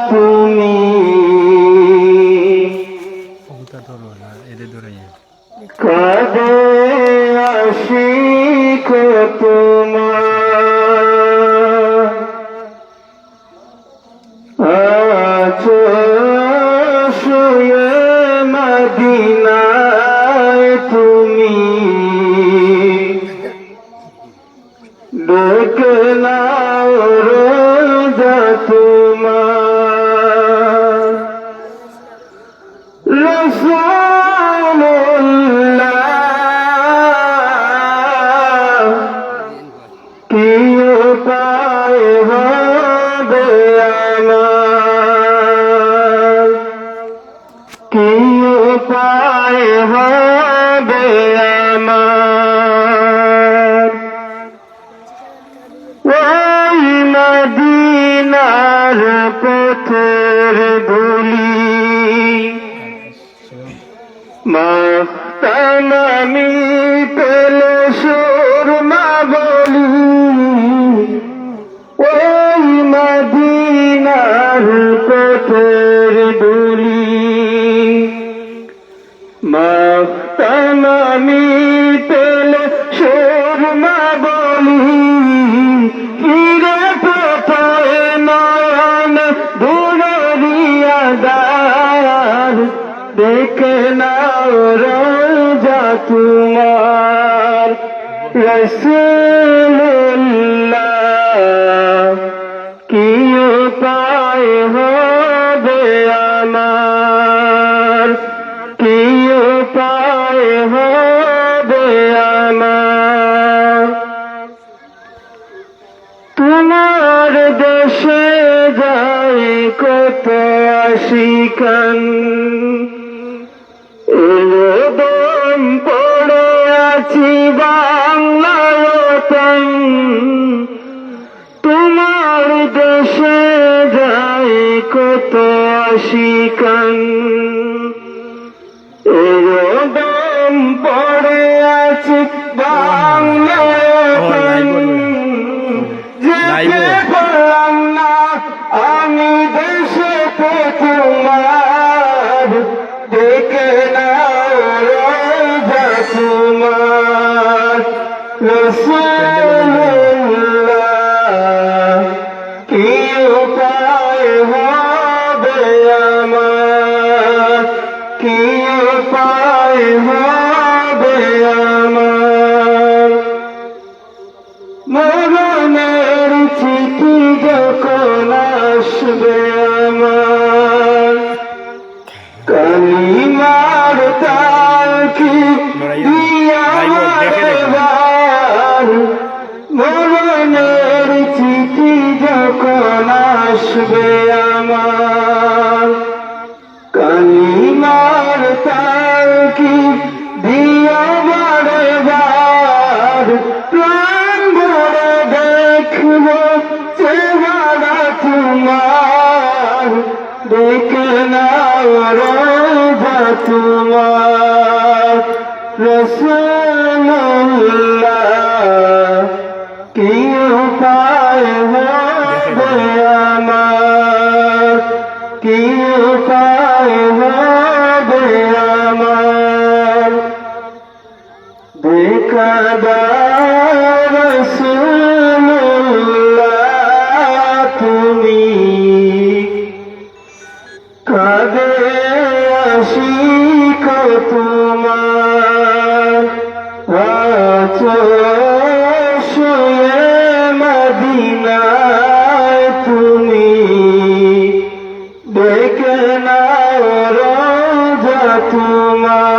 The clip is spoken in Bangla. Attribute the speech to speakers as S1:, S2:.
S1: তুমি কাদে আশিক তোমার আছো শুয়ে মদিনায় তুমি ডেকে নাও রোজা তোমার রাসূলুল্লাহ কি উপায় হবে আমার কি উপায় হবে আমার ওই মদিনার পথের ধুলি মাখতাম আমি পেলে সুরমা বলি ওই মদিনার পথের ধুলি মাখতাম আমি পেলে সুরমা বলি ফিরে পথে নয়ন দূরিয়া দার দেখে নাও রোজা তোমার রাসূলুল্লাহ কি উপায় হবে আমার কি উপায় হবে আমার তোমার দেশে যাই কত আশিকান এলোদম পড়ে আছি বাংলায়তন তোমার দেশে যাই কত আশিকান এলোদম পড়ে আছি বাংলায়তন যেতে পারলাম না আমি দেশেতে তোমার দেখে নাও রোজা তোমার রাসূলুল্লাহ কি উপায় হবে আমার কি উপায় হবে আমার মরণের চিঠি যখন আসবে আমার কালিমার তালকি দিয়া দেবার মরণের চিঠি যখন আসবে আমার কালিমার তালকি দিয়া বারবার প্রাণ ভরে দেখব চেহারা তোমার দেখে নাও রোজা তোমার রাসূলুল্লাহ কি উপায় হবে আমার কি উপায় হবে আমার দেখা দাও রাসূলুল্লাহ তুমি কাদে আশিক তোমার আছো শুয়ে মদিনায় তুমি ডেকে নাও রোজা তোমার